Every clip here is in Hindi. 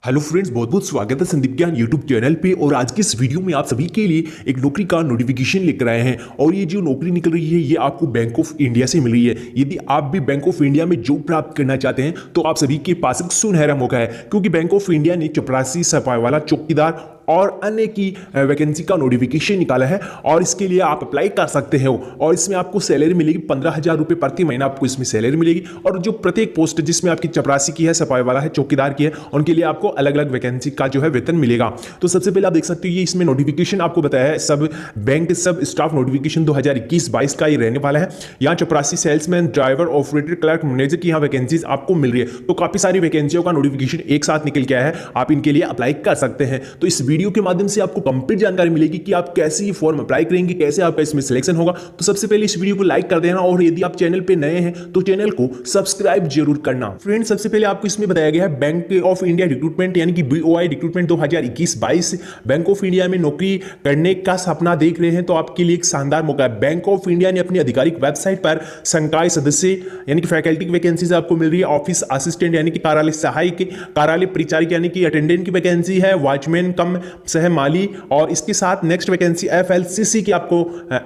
हेलो फ्रेंड्स, बहुत बहुत स्वागत है संदीप ज्ञान यूट्यूब चैनल पे। और आज की इस वीडियो में आप सभी के लिए एक नौकरी का नोटिफिकेशन लेकर आए हैं। और ये जो नौकरी निकल रही है ये आपको बैंक ऑफ इंडिया से मिल रही है। यदि आप भी बैंक ऑफ इंडिया में जॉब प्राप्त करना चाहते हैं तो आप सभी के पास एक सुनहरा मौका है, क्योंकि बैंक ऑफ इंडिया ने चपरासी, सफाई वाला, चौकीदार और अन्य की वैकेंसी का नोटिफिकेशन निकाला है। और इसके लिए आप अप्लाई कर सकते हो। और इसमें आपको सैलरी मिलेगी 15,000 रुपये प्रति महीना, आपको इसमें सैलरी मिलेगी। और जो प्रत्येक पोस्ट जिसमें आपकी चपरासी की है, सफाई वाला है, चौकीदार की है, उनके लिए आपको अलग अलग वैकेंसी का जो है वेतन मिलेगा। तो सबसे पहले आप देख सकते हो ये इसमें नोटिफिकेशन आपको बताया है सब बैंक सब स्टाफ नोटिफिकेशन 2021-22 का ये रहने वाला है। यहाँ चपरासी, salesman, driver, operator, clerk, manager की यहाँ वैकेंसीज आपको मिल रही है। तो काफी सारी वैकेंसियों का नोटिफिकेशन एक साथ निकल के आया है, आप इनके लिए अप्लाई कर सकते हैं। तो इस वीडियो के माध्यम से आपको कंप्लीट जानकारी मिलेगी कि आप कैसे ये फॉर्म अप्लाई करेंगे, कैसे आपका इसमें सिलेक्शन होगा। तो सबसे पहले इस वीडियो को लाइक कर देना, और यदि आप चैनल पे नए हैं तो चैनल को सब्सक्राइब जरूर करना। फ्रेंड्स, सबसे पहले आपको इसमें बताया गया है बैंक ऑफ इंडिया रिक्रूटमेंट यानी कि BOI recruitment 2021-22। Bank of India में नौकरी करने का सपना देख रहे हैं तो आपके लिए एक शानदार मौका है। बैंक ऑफ इंडिया ने अपनी आधिकारिक वेबसाइट पर संकाय सदस्य यानी कि फैकल्टी की वैकेंसीज आपको मिल रही है। ऑफिस असिस्टेंट यानी कि कार्यालय सहायक, कार्यालय परिचारिक यानी कि अटेंडेंट की वैकेंसी है, वॉचमैन कम सह माली, और इसके साथ नेक्स्ट वैकेंसी FLCC की आपको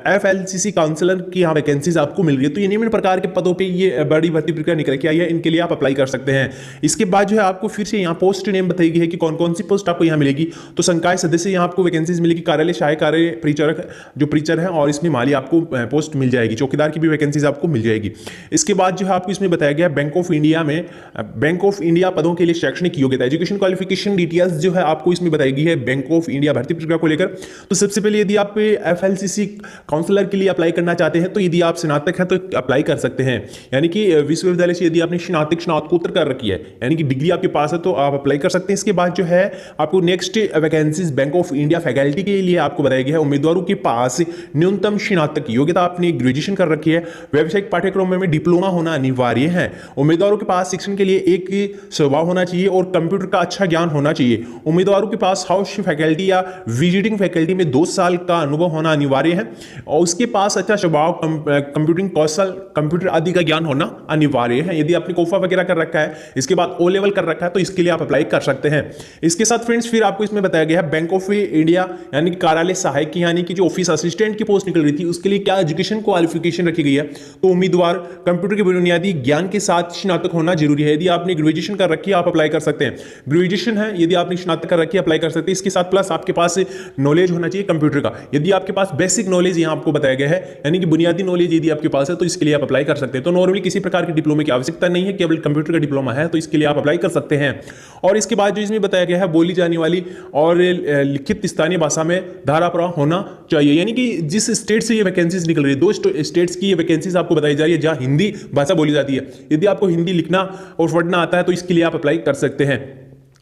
FLCC काउंसलर की यहाँ वैकेंसीज आपको मिल रही है। तो ये निम्न प्रकार के पदों पे ये बड़ी भर्ती प्रक्रिया निकल के आई है, इनके लिए आप अप्लाई कर सकते हैं। इसके बाद जो है आपको फिर से यहाँ पोस्ट नेम बताई गई है कि कौन कौन सी पोस्ट आपको यहाँ मिलेगी। तो संकाय सदस्य यहाँ आपको वैकेंसीज मिलेगी, कार्यालय सहायक, कार्यालय परिचारक जो परिचर है, और इसमें माली आपको पोस्ट मिल जाएगी, चौकीदार की भी वैकेंसीज आपको मिल जाएगी। इसके बाद जो है आपको इसमें बताया गया बैंक ऑफ इंडिया में बैंक ऑफ इंडिया पदों के लिए शैक्षणिक योग्यता, एजुकेशन क्वालिफिकेशन डिटेल्स जो है आपको इसमें बताई गई है बैंक ऑफ इंडिया भर्ती प्रक्रिया को लेकर। तो सबसे पहले यदि आप FLCC काउंसलर के लिए अप्लाई करना चाहते हैं तो यदि आप स्नातक हैं तो अप्लाई कर सकते हैं, यानी कि विश्वविद्यालय से यदि आपने स्नातकोत्तर कर रखी है यानी कि डिग्री आपके पास है तो आप अप्लाई कर सकते हैं। इसके बाद जो है आपको next vacancies bank of India faculty के लिए आपको बताया गया है उम्मीदवारों के पास न्यूनतम स्नातक योग्यता, आपने ग्रेजुएशन कर रखी है, व्यावसायिक पाठ्यक्रम में डिप्लोमा होना अनिवार्य है। उम्मीदवारों के पास शिक्षण के लिए एक स्वभाव होना चाहिए और कंप्यूटर का अच्छा ज्ञान होना चाहिए। उम्मीदवारों के पास हाउस फैकल्टी या विजिटिंग फैकल्टी में 2 साल का अनुभव होना अनिवार्य है, और उसके पास अच्छा स्वभाव, कंप्यूटिंग कौशल, कंप्यूटर आदि का ज्ञान होना अनिवार्य है। यदि आपने कोफा वगैरह कर रखा है, इसके बाद O लेवल कर रखा है, तो इसके लिए आप अप्लाई कर सकते हैं। इसके साथ फ्रेंड्स फिर आपको इसमें बताया गया है बैंक ऑफ इंडिया यानी कि कार्यालय सहायक की, यानी कि जो ऑफिस असिस्टेंट की पोस्ट निकल रही थी उसके लिए क्या एजुकेशन क्वालिफिकेशन रखी गई है। तो उम्मीदवार कंप्यूटर के बुनियादी ज्ञान के साथ स्नातक होना जरूरी है। यदि आपने ग्रेजुएशन कर रखी है आप अप्लाई कर सकते हैं, ग्रेजुएशन है, यदि आपने स्नातक कर रखी है अप्लाई कर सकते हैं। इसके साथ प्लस आपके पास नॉलेज होना चाहिए कंप्यूटर का। यदि आपके पास बेसिक नॉलेज यहां आपको बताया गया है यानी कि बुनियादी नॉलेज यदि आपके पास है तो इसके लिए आप अप्लाई कर सकते हैं। तो नॉर्मली किसी प्रकार के डिप्लोमे की आवश्यकता नहीं है, केवल कंप्यूटर का डिप्लोमा है, तो इसके लिए आप अप्लाई कर सकते हैं। और इसके बाद जो इसमें बताया गया है बोली जाने वाली और लिखित स्थानीय भाषा में धाराप्रवाह होना चाहिए, यानी कि जिस स्टेट से ये वैकेंसीज निकल रही है, 2 स्टेट्स की ये वैकेंसीज आपको बताई जा रही है जहां हिंदी भाषा बोली जाती है। यदि आपको हिंदी लिखना और पढ़ना आता है तो इसके लिए आप अप्लाई कर सकते हैं।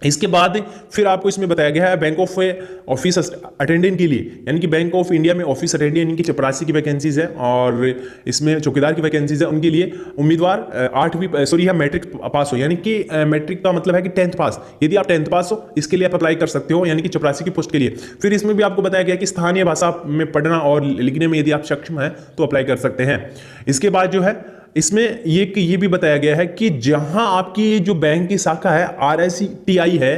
इसके बाद फिर आपको इसमें बताया गया है बैंक ऑफ ऑफिस अटेंडेंट के लिए, यानी कि बैंक ऑफ इंडिया में ऑफिस अटेंडेंट यानी कि चपरासी की वैकेंसीज है, और इसमें चौकीदार की वैकेंसीज है। उनके लिए उम्मीदवार 8वीं मैट्रिक पास हो, यानी कि मैट्रिक का मतलब है कि 10th पास। यदि आप 10th पास हो इसके लिए आप अप्लाई कर सकते हो, यानी कि चपरासी की पोस्ट के लिए। फिर इसमें भी आपको बताया गया कि स्थानीय भाषा में पढ़ना और लिखने में यदि आप सक्षम हैं तो अप्लाई कर सकते हैं। इसके बाद जो है इसमें ये भी बताया गया है कि जहां आपकी जो बैंक की शाखा है RSTI है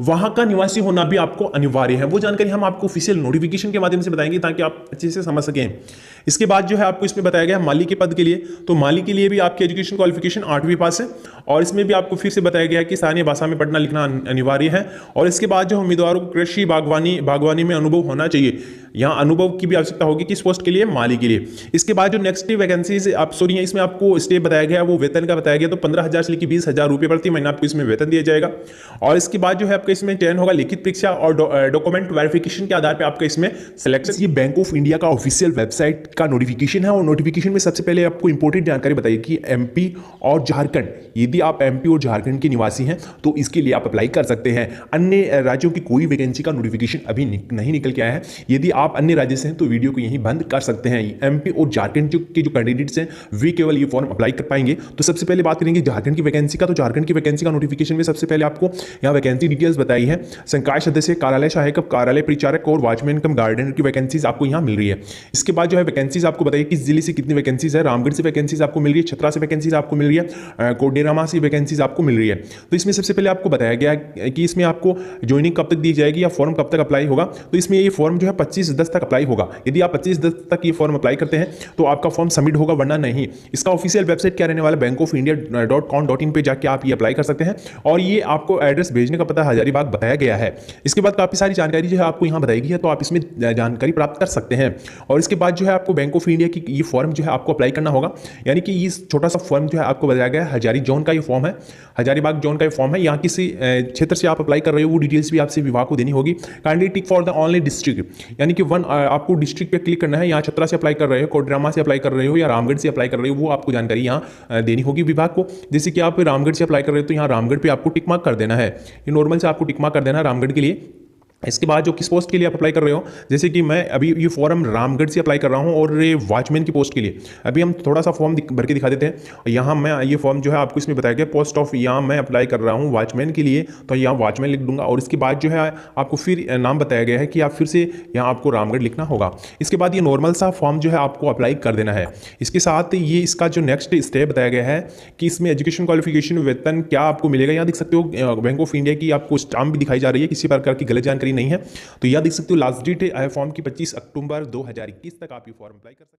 वहां का निवासी होना भी आपको अनिवार्य है। वो जानकारी हम आपको ऑफिशियल नोटिफिकेशन के माध्यम से बताएंगे ताकि आप अच्छे से समझ सकें। इसके बाद जो है आपको इसमें बताया गया माली के पद के लिए, तो माली के लिए भी आपकी एजुकेशन क्वालिफिकेशन 8वीं पास है, और इसमें भी आपको फिर से बताया गया कि स्थानीय भाषा में पढ़ना लिखना अनिवार्य है। और इसके बाद जो उम्मीदवारों को कृषि, बागवानी में अनुभव होना चाहिए, यहाँ अनुभव की भी आवश्यकता होगी किस पोस्ट के लिए, माली के लिए। इसके बाद जो नेक्स्ट वैकेंसीज इसमें आपको स्टेप बताया गया वो वेतन का बताया गया, तो 15,000 से लेकर 20,000 रुपये प्रति महीना आपको इसमें वेतन दिया जाएगा। और इसके बाद जो है आपका इसमें चयन होगा लिखित परीक्षा और डॉक्यूमेंट वेरिफिकेशन के आधार पर आपका इसमें सिलेक्शन। ये बैंक ऑफ इंडिया का ऑफिशियल वेबसाइट का नोटिफिकेशन है, और नोटिफिकेशन में सबसे पहले आपको इंपॉर्टेंट जानकारी बताइए कि MP और झारखंड, यदि आप MP और झारखंड के निवासी हैं तो इसके लिए आप अप्लाई कर सकते हैं। अन्य राज्यों की कोई वैकेंसी का नोटिफिकेशन अभी नहीं निकल के आया है। यदि आप अन्य राज्य से हैं तो वीडियो को यहीं बंद कर सकते हैं। MP और झारखंड के जो कैंडिडेट्स हैं वे केवल ये फॉर्म अप्लाई कर पाएंगे। तो सबसे पहले बात करेंगे झारखंड की वैकेंसी का। तो झारखंड की वैकेंसी का नोटिफिकेशन में सबसे पहले आपको यहाँ वैकेंसी डिटेल्स बताई है। संकाय सदस्य, कार्यालय सहायक, कार्यालय परिचारक और वॉचमैन कम गार्डनर की वैकेंसीज आपको यहाँ मिल रही है। इसके बाद जो है वैकेंसीज आपको बताइए किस जिले से कितनी वैकेंसीज है। रामगढ़ से वैकेंसीज आपको मिल रही है, छतरा से वैकेंसीज आपको मिल रही है, कोडेरामा से वैकेंसीज आपको मिल रही है। तो इसमें सबसे पहले आपको बताया गया है कि इसमें आपको ज्वाइनिंग कब तक दी जाएगी या फॉर्म कब तक अप्लाई होगा। तो इसमें ये फॉर्म जो है 25/10 तक अप्लाई होगा। यदि आप 25/10 तक ये फॉर्म अप्लाई करते हैं तो आपका फॉर्म सबमिट होगा, वरना नहीं। इसका ऑफिशियल वेबसाइट क्या रहने वाला है, bankofIndia.com.in पे जाके आप ये अप्लाई कर सकते हैं। और ये आपको एड्रेस भेजने का पता हजारीबाग बताया गया है। इसके बाद काफ़ी सारी जानकारी जो है आपको यहाँ बताई गई है, तो आप इसमें जानकारी प्राप्त कर सकते हैं। और इसके बाद जो है आपको बैंक ऑफ इंडिया की ये फॉर्म जो है आपको अप्लाई करना होगा। यानी कि ये छोटा सा फॉर्म जो है आपको बताया गया है, हजारी जोन का ये फॉर्म है, हजारीबाग जोन का ये फॉर्म है। यहाँ किसी क्षेत्र से आप अप्लाई कर रहे हो वो डिटेल्स भी आपसे विभाग को देनी होगी। Kindly tick for the only district, यानी कि आपको डिस्ट्रिक्ट पे क्लिक करना है। यहाँ छतरा से अप्लाई कर रहे हो, कोडरमा से अप्लाई कर रहे हो या रामगढ़ से अप्लाई कर रहे हो, वो आपको जानकारी यहाँ देनी होगी विभाग को। जैसे कि आप रामगढ़ से अप्लाई कर रहे हो तो यहाँ रामगढ़ पे आपको टिक मार्क कर देना है। ये नॉर्मल से आपको टिक मार्क कर देना है रामगढ़ के लिए। इसके बाद जो किस पोस्ट के लिए आप अप्लाई कर रहे हो, जैसे कि मैं अभी ये फॉर्म रामगढ़ से अप्लाई कर रहा हूँ और ये वॉचमैन की पोस्ट के लिए अभी हम थोड़ा सा फॉर्म भर के दिखा देते हैं। यहाँ मैं ये फॉर्म जो है आपको इसमें बताया गया पोस्ट ऑफ, यहाँ मैं अप्लाई कर रहा हूँ वॉचमैन के लिए, तो यहाँ वॉचमैन लिख दूंगा। और इसके बाद जो है आपको फिर नाम बताया गया है कि आप फिर से यहाँ आपको रामगढ़ लिखना होगा। इसके बाद ये नॉर्मल सा फॉर्म जो है आपको अप्लाई कर देना है। इसके साथ ये इसका जो नेक्स्ट स्टेप बताया गया है कि इसमें एजुकेशन क्वालिफिकेशन वेतन क्या आपको मिलेगा। यहाँ देख सकते हो बैंक ऑफ इंडिया की आपको स्टाम्प भी दिखाई जा रही है, किसी प्रकार की गलत जानकारी नहीं है। तो यह देख सकते हो लास्ट डेट है फॉर्म की 25 अक्टूबर 2021 तक आप ये फॉर्म अप्लाई कर सकते हैं।